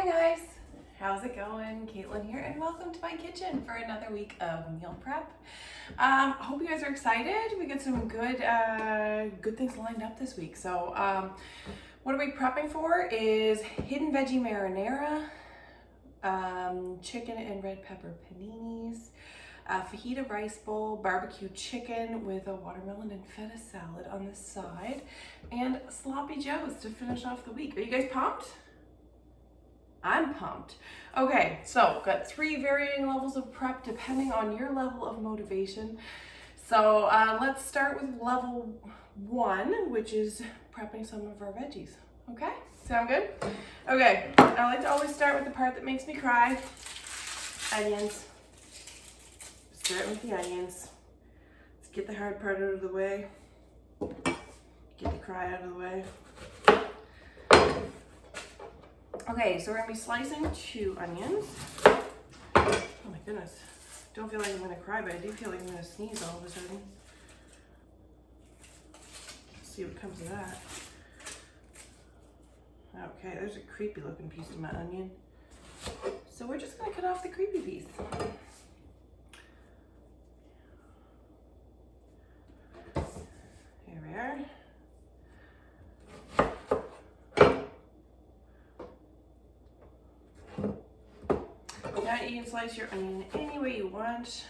Hi guys, how's it going? Caitlin here and welcome to my kitchen for another week of meal prep. Hope you guys are excited. We got some good things lined up this week. So what are we prepping for is Hidden Veggie Marinara, chicken and red pepper paninis, Fajita Rice Bowl, BBQ chicken with a watermelon and feta salad on the side, and sloppy joes to finish off the week. Are you guys pumped? I'm pumped. Okay, so got 3 varying levels of prep depending on your level of motivation. So let's start with level 1, which is prepping some of our veggies. Okay, sound good? Okay, I like to always start with the part that makes me cry. Onions. Start with the onions. Let's get the hard part out of the way. Get the cry out of the way. Okay, so we're gonna be slicing 2 onions. Oh my goodness. Don't feel like I'm gonna cry, but I do feel like I'm gonna sneeze all of a sudden. Let's see what comes of that. Okay, there's a creepy looking piece of my onion. So we're just gonna cut off the creepy piece. Here we are. Now you can slice your onion any way you want.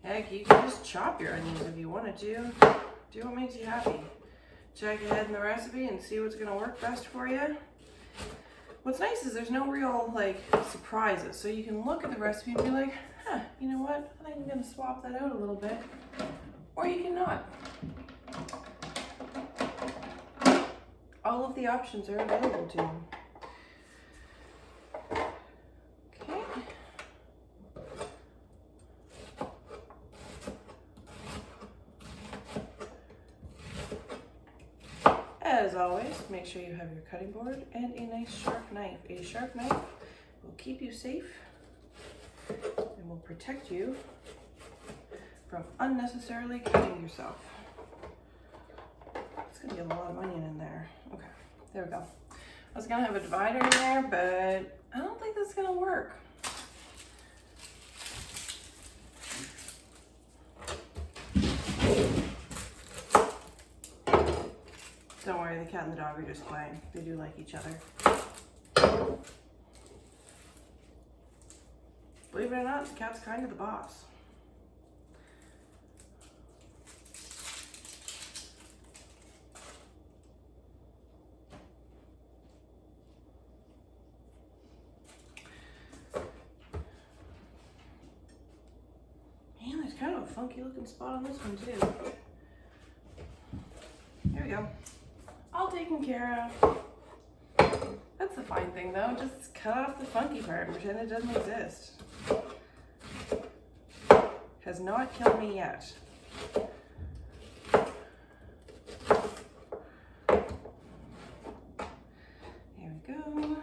Heck, you can just chop your onions if you wanted to. Do what makes you happy. Check ahead in the recipe and see what's gonna work best for you. What's nice is there's no real surprises. So you can look at the recipe and be like, huh, you know what? I think I'm gonna swap that out a little bit. Or you can not. All of the options are available to you. As always, make sure you have your cutting board and a nice sharp knife. A sharp knife will keep you safe and will protect you from unnecessarily cutting yourself. It's gonna be a lot of onion in there. Okay, there we go. I was gonna have a divider in there, but I don't think that's gonna work. Don't worry, the cat and the dog are just playing. They do like each other. Believe it or not, the cat's kind of the boss. Man, there's kind of a funky looking spot on this one too. There we go. All taken care of. That's the fine thing though, just cut off the funky part, pretend it doesn't exist. Has not killed me yet. Here we go.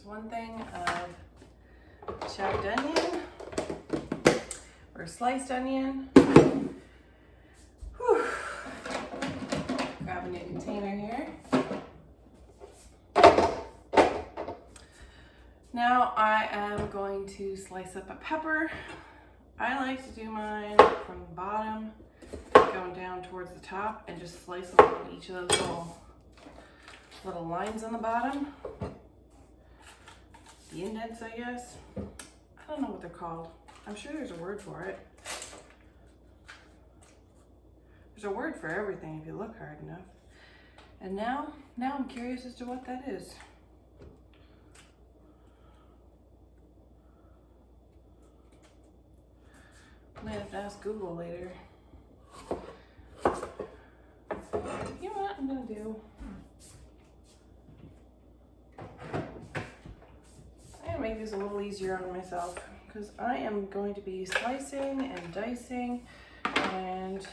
One thing of chopped onion or sliced onion. Whew. Grab a new container here. Now I am going to slice up a pepper. I like to do mine from the bottom, going down towards the top, and just slice along each of those little lines on the bottom. The indents, I guess. I don't know what they're called. I'm sure there's a word for it. There's a word for everything if you look hard enough. And now I'm curious as to what that is. I might have to ask Google later. You know what I'm gonna do? Make this a little easier on myself because I am going to be slicing and dicing, and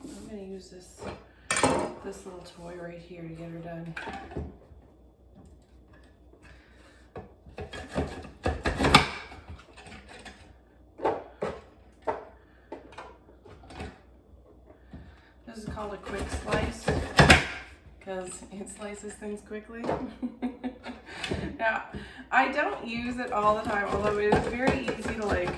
I'm going to use this little toy right here to get her done. quick slice because it slices things quickly. Now, I don't use it all the time, although it is very easy to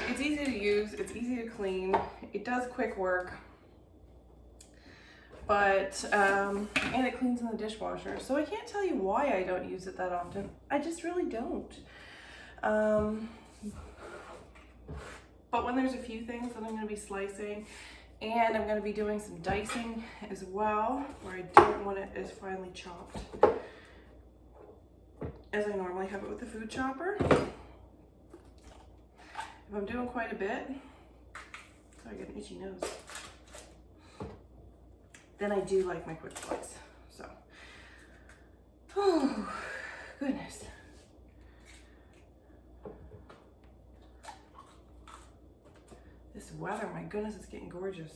it's easy to use, it's easy to clean, it does quick work, but, and it cleans in the dishwasher. So I can't tell you why I don't use it that often. I just really don't. But when there's a few things that I'm going to be slicing, and I'm going to be doing some dicing as well, where I don't want it as finely chopped as I normally have it with the food chopper. If I'm doing quite a bit, sorry, I get an itchy nose, then I do like my quick slice. So, oh, goodness. This weather, my goodness, it's getting gorgeous.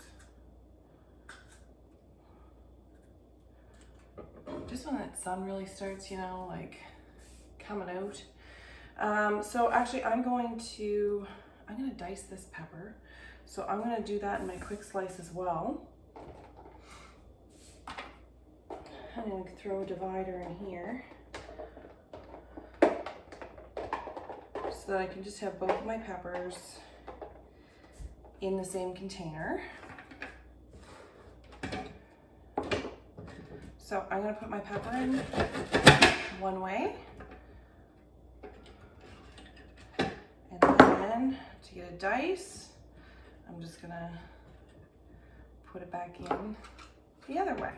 Just when that sun really starts, you know, like coming out. So actually I'm gonna dice this pepper. So I'm gonna do that in my quick slice as well. I'm gonna throw a divider in here so that I can just have both of my peppers in the same container. So I'm gonna put my pepper in one way, and then to get a dice, I'm just gonna put it back in the other way.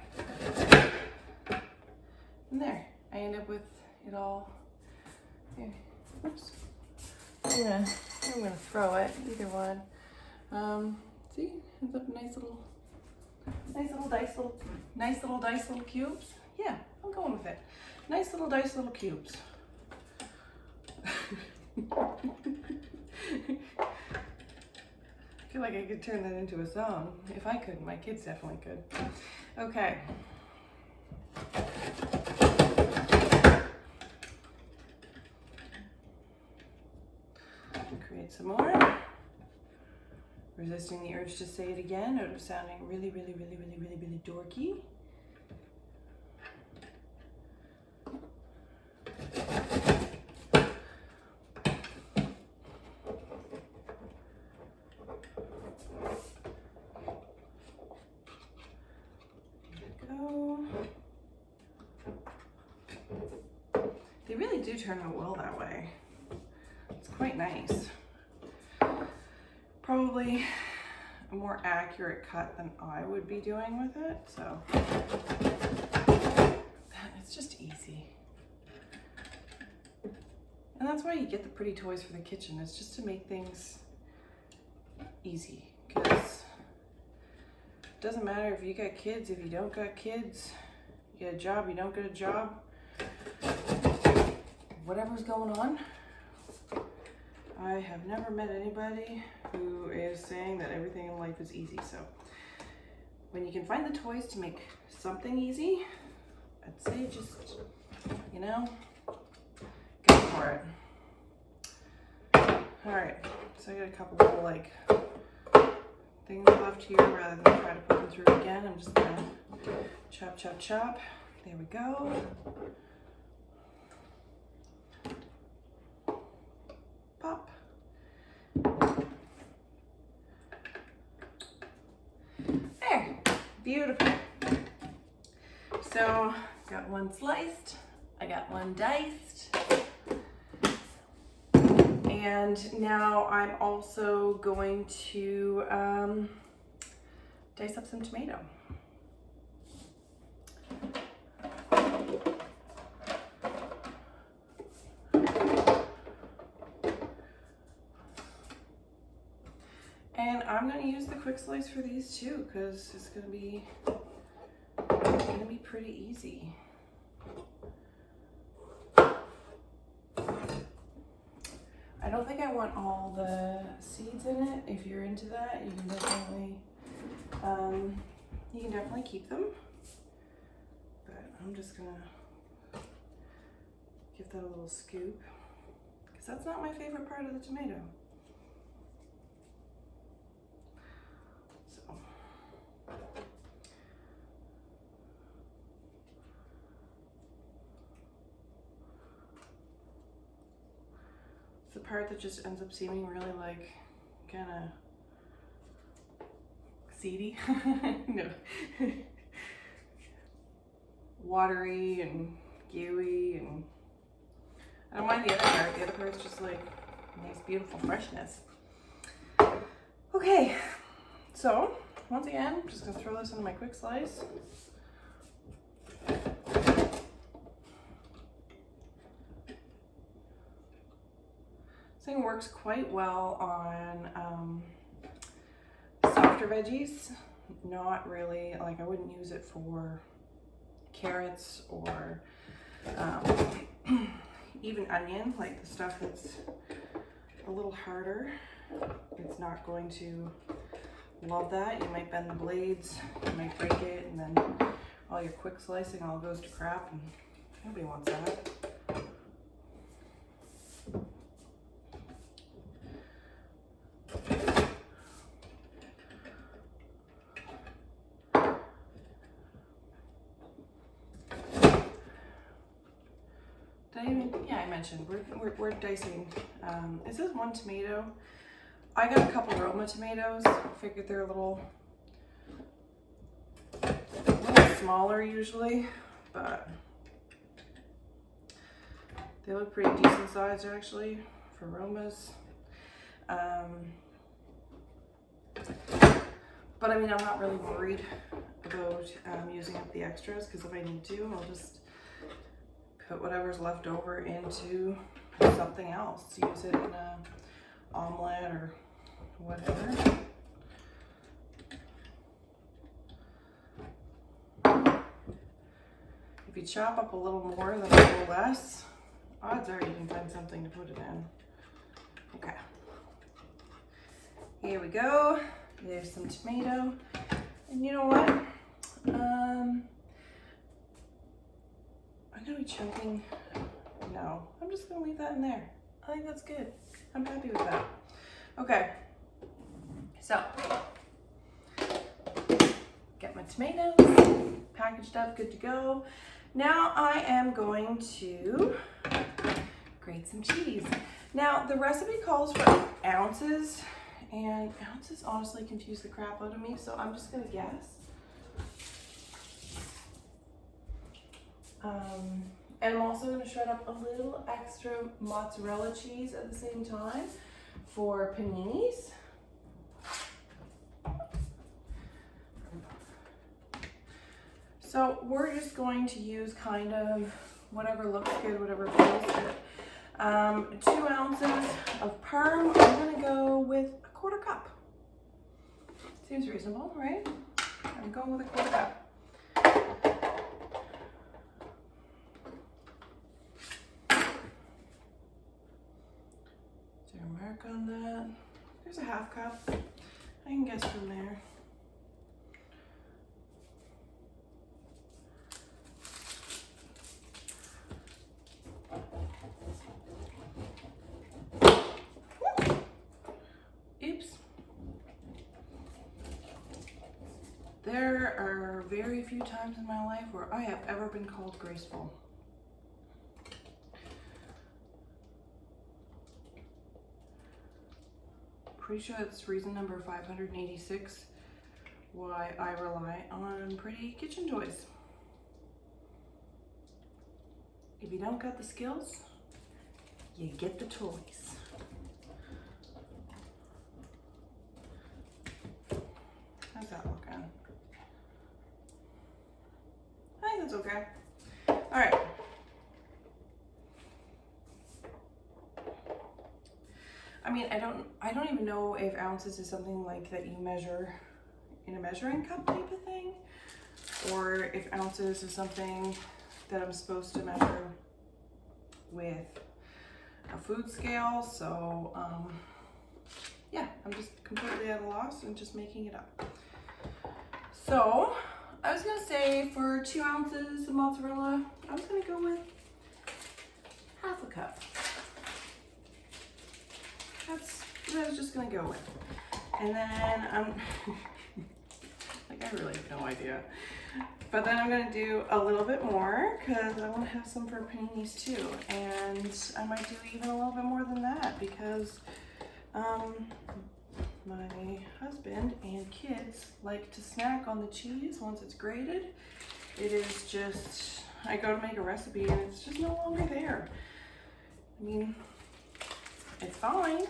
And there, I end up with it all. Here, oops. I'm gonna throw it, either one. See, ends up nice little dice little cubes. Yeah, I'm going with it. Nice little dice little cubes. I feel like I could turn that into a song. If I could, my kids definitely could. Okay. Create some more. Resisting the urge to say it again out of sounding really dorky. They really do turn out well that way. It's quite nice. Probably a more accurate cut than I would be doing with it, so it's just easy. And that's why you get the pretty toys for the kitchen, is just to make things easy. Because it doesn't matter if you got kids, if you don't got kids, you get a job, you don't get a job, whatever's going on. I have never met anybody who is saying that everything in life is easy. So when you can find the toys to make something easy, I'd say just, you know, go for it. All right, so I got a couple little like things left here. Rather than try to put them through again, I'm just gonna chop, chop, chop. There we go. Pop. There, beautiful. So, got one sliced, I got one diced, and now I'm also going to dice up some tomato. And I'm going to use the quick slice for these too, because it's going to be pretty easy. I don't think I want all the seeds in it. If you're into that, you can definitely keep them. But I'm just going to give that a little scoop, because that's not my favorite part of the tomato. the part that just ends up seeming really like kind of seedy. No. Watery and gooey, and I don't mind the other part. The other part's just like nice, beautiful freshness. Okay, so once again, I'm just gonna throw this into my quick slice. This thing works quite well on softer veggies. Not really, like I wouldn't use it for carrots or even onion, like the stuff that's a little harder. It's not going to love that. You might bend the blades, you might break it, and then all your quick slicing all goes to crap, and nobody wants that. Yeah, I mentioned we're dicing. It says 1 tomato. I got a couple Roma tomatoes. Figured they're a little smaller usually, but they look pretty decent sized actually for Romas. But I mean, I'm not really worried about using up the extras, because if I need to, I'll just put whatever's left over into something else. Use it in a omelet or whatever. If you chop up a little more than a little less, odds are you can find something to put it in. Okay. Here we go. There's some tomato. And you know what? I'm gonna be chunking. No, I'm just gonna leave that in there. I think that's good. I'm happy with that. Okay, so get my tomatoes packaged up, good to go. Now I am going to grate some cheese. Now the recipe calls for ounces, and ounces honestly confuse the crap out of me, so I'm just gonna guess. And I'm also going to shred up a little extra mozzarella cheese at the same time for paninis. So we're just going to use kind of whatever looks good, whatever feels good. 2 ounces of parm. I'm going to go with a 1/4 cup. Seems reasonable, right? I'm going with a 1/4 cup. Mark on that. There's a 1/2 cup. I can guess from there. Oops. There are very few times in my life where I have ever been called graceful. Pretty sure that's reason number 586 why I rely on pretty kitchen toys. If you don't got the skills, you get the toys. How's that looking? I think that's okay. All right. I mean, I don't even know if ounces is something like that you measure in a measuring cup type of thing, or if ounces is something that I'm supposed to measure with a food scale. So yeah, I'm just completely at a loss and just making it up. So I was gonna say for 2 ounces of mozzarella, I was gonna go with 1/2 cup. That's what I was just gonna go with. And then like I really have no idea. But then I'm gonna do a little bit more because I want to have some for paninis too. And I might do even a little bit more than that because my husband and kids like to snack on the cheese once it's grated. It is just, I go to make a recipe and it's just no longer there. I mean, it's fine.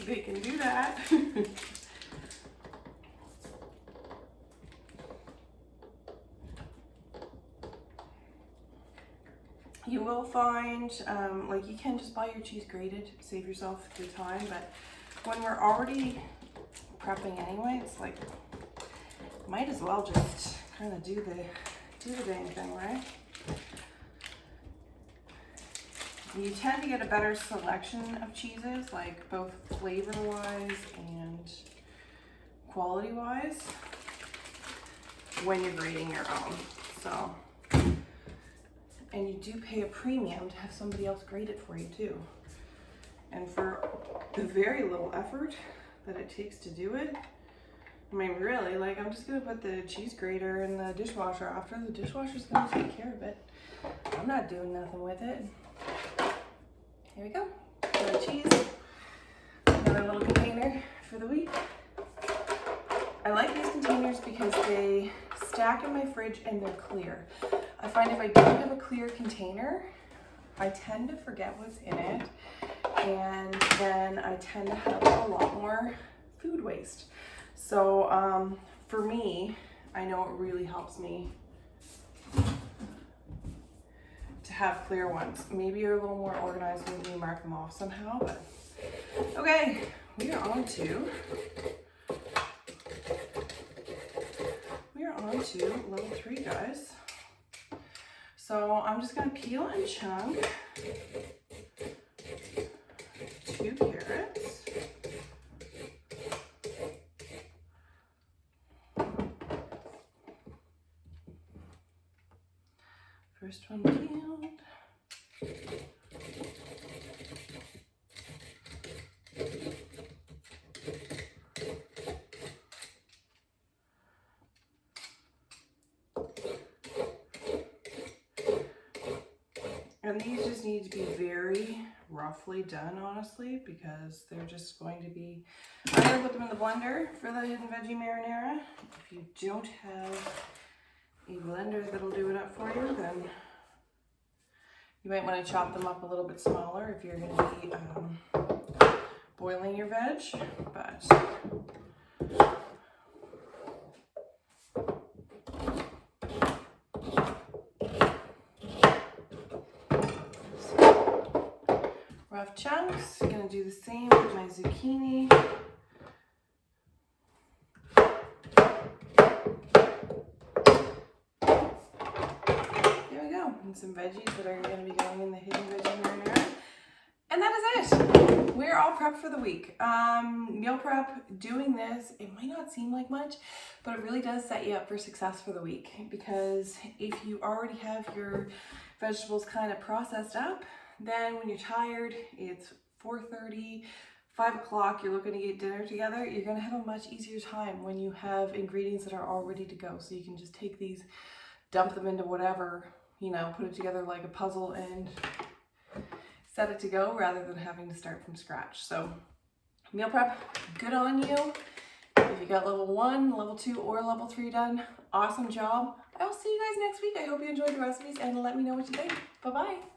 They can do that. You will find, like you can just buy your cheese grated, save yourself the time, but when we're already prepping anyway, it's like, might as well just kind of do the dang thing, right? You tend to get a better selection of cheeses, like both flavor-wise and quality-wise, when you're grating your own, so. And you do pay a premium to have somebody else grate it for you too. And for the very little effort that it takes to do it, I mean, really, like I'm just gonna put the cheese grater in the dishwasher after. The dishwasher's gonna take care of it. I'm not doing nothing with it. Here we go. More cheese. Another little container for the week. I like these containers because they stack in my fridge and they're clear. I find if I don't have a clear container, I tend to forget what's in it, and then I tend to have a lot more food waste. So for me, I know it really helps me to have clear ones. Maybe you're a little more organized when you mark them off somehow, but okay, we are on to level 3, guys. So I'm just gonna peel and chunk 2 carrots. First one peeled. And these just need to be very roughly done, honestly, because they're just going to be, I'm gonna put them in the blender for the Hidden Veggie Marinara. If you don't have a blender that'll do it up for you, then you might want to chop them up a little bit smaller if you're gonna be boiling your veg, but rough chunks. Gonna do the same with my zucchini. There we go. And some veggies that are gonna be going in the Hidden Veggie Marinara. And that is it. We're all prepped for the week. Meal prep, doing this, it might not seem like much, but it really does set you up for success for the week, because if you already have your vegetables kind of processed up, then when you're tired, it's 4:30, 5 o'clock, you're looking to get dinner together, you're gonna have a much easier time when you have ingredients that are all ready to go. So you can just take these, dump them into whatever, you know, put it together like a puzzle and set it to go rather than having to start from scratch. So meal prep, good on you. If you got level 1, level 2, or level 3 done, awesome job. I will see you guys next week. I hope you enjoyed the recipes and let me know what you think. Bye-bye.